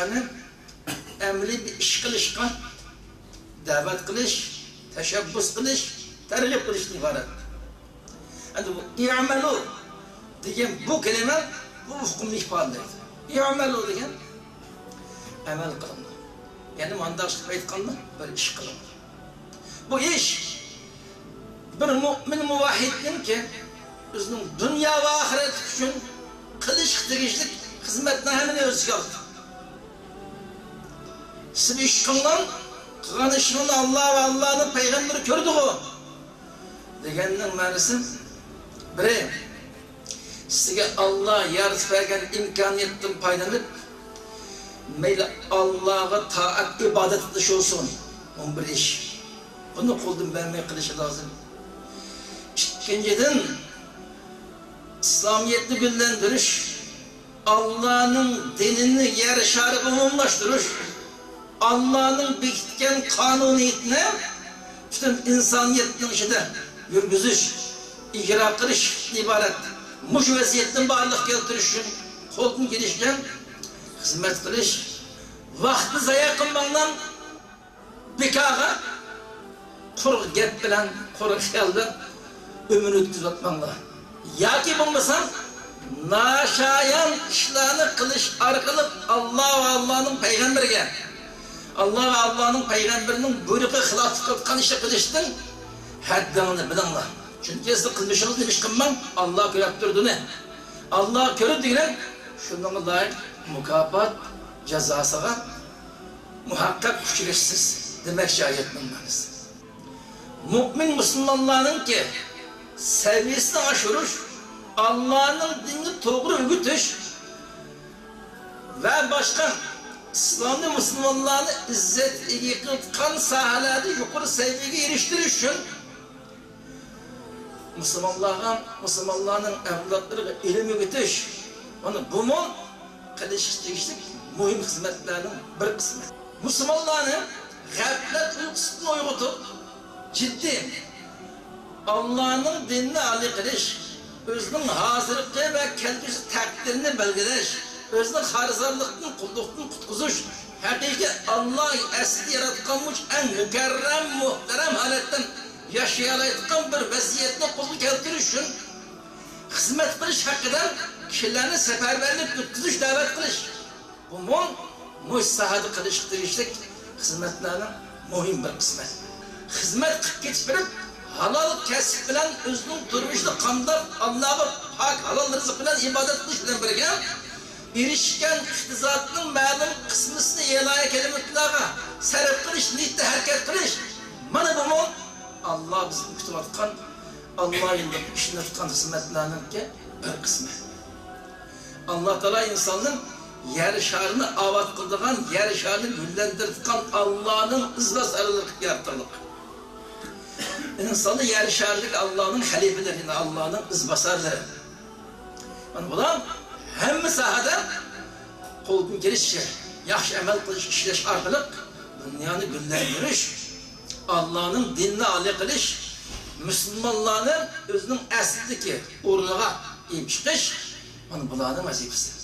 kişilerini emri bir iş kılışka, davet kılış, teşebbüs kılış, tergib kılıştan ibaret. Yani bu i'melu degan bu kelime bu hukmni ifodalaydi. İ'melu degan amal qilindi. Yani mandashlik aytganda bir ish qilindi. Bu ish bir mu'min muvahhidninki o'zining dunyo va oxirat uchun qilish tegishli xizmatni hammani o'ziga oldi. Siz ish qilgan ishingni Alloh va Allohning payg'ambari ko'rdi-ku deganning ma'nosi biri sizga Alloh yaratib bergan imkoniyatdan foydalanib mayli Allohga taat ibodat qilish olsun. Bu bir ish. Buni qo'ldan bermay qilish lozim. İkinciden İslamiyetni güllendiriş, Allah'ın dinini yer şarı umumlaştırış, Allah'ın bekitken kanuniyetine bütün insaniyetin içinde yürgüzüş, icra kılış ibaret. Muş vaziyetten bağlılık keltiriş için kolun gelişken hizmet kılış, vakti zaya kılmandan bekağa kuru gep bilen, kuru xiyaldan ömrünü düzeltmenler. Ya ki bulmasan, naşayan işlerini kılış arkalık Allah ve Allah'ın peygamberine, Allah ve Allah'ın peygamberinin buyruğu hilaf kılkan işe kılıştın, haddini bilinler. Çünkü siz kılmışsınız demiş kılmam, Allah görüp Allah görüp diyen, şundan layık mukafat cezasına muhakkak kuşileşsiz demek şayetinin manisi. Mümin Müslümanların ki seviyesini aşırış, Allah'ın dinini doğru örgütüş ve başka İslam'da Müslümanlarını izzet, yıkıltkan sahalerde yukarı seviyeye eriştiriş için Müslümanların evlatları ilim örgütüş, bu mu kılıştıkçılık mühim hizmetlerinin bir kısmı. Müslümanların gaflet uykusunu uygutup ciddi Allah'ın dinini âli kılış, özünün hazırlıklı ve kelgisi takdirini belgeleş, özünün harizarlıkını, kullukunu kutkuzuş, hakiki Allah esli yaratkanmış en mükerrem, muhterem haletten yaşayalaydıkan bir vaziyetine kullu keltiriş için hizmet kılış hakkıdan kişilerini seferberlik, kutkuzuş, davet kılış. Bu muhsahadı kılıştırışlık hizmetlerinin mühim bir kısmı. Hizmet kılıp geçirip halal kesip bilen özünün durmuşunu kamdap Allah'a hak halal rızık bilen ibadet kılış bilen birge erişken ihtizatının ma'lum kısmısını ilaya kelimetlerine sarf kılış, niyette hareket kılış. Mana bu mu? Allah bizim kütüp atkan, Allah yılda işini tutkan hizmetlerinin ki bir kısmı. Allah Teala insanın yer şarını avat kıldığın, yer şarını güllendirdiğin Allah'ın ızlas aralık yaratırlık. İnsanı yer şarlık Allah'ın halifeleri, Allah'ın ızbasarları. Yani bunlar hem sahada kolgun geliş, yaxşı emel kılış, işleş arkalık, dünyanı güllendiriş, Allah'ın dinini âli kılış, Müslümanların özünün əslindeki uğruna iyi çıkış, bunların vazifesi.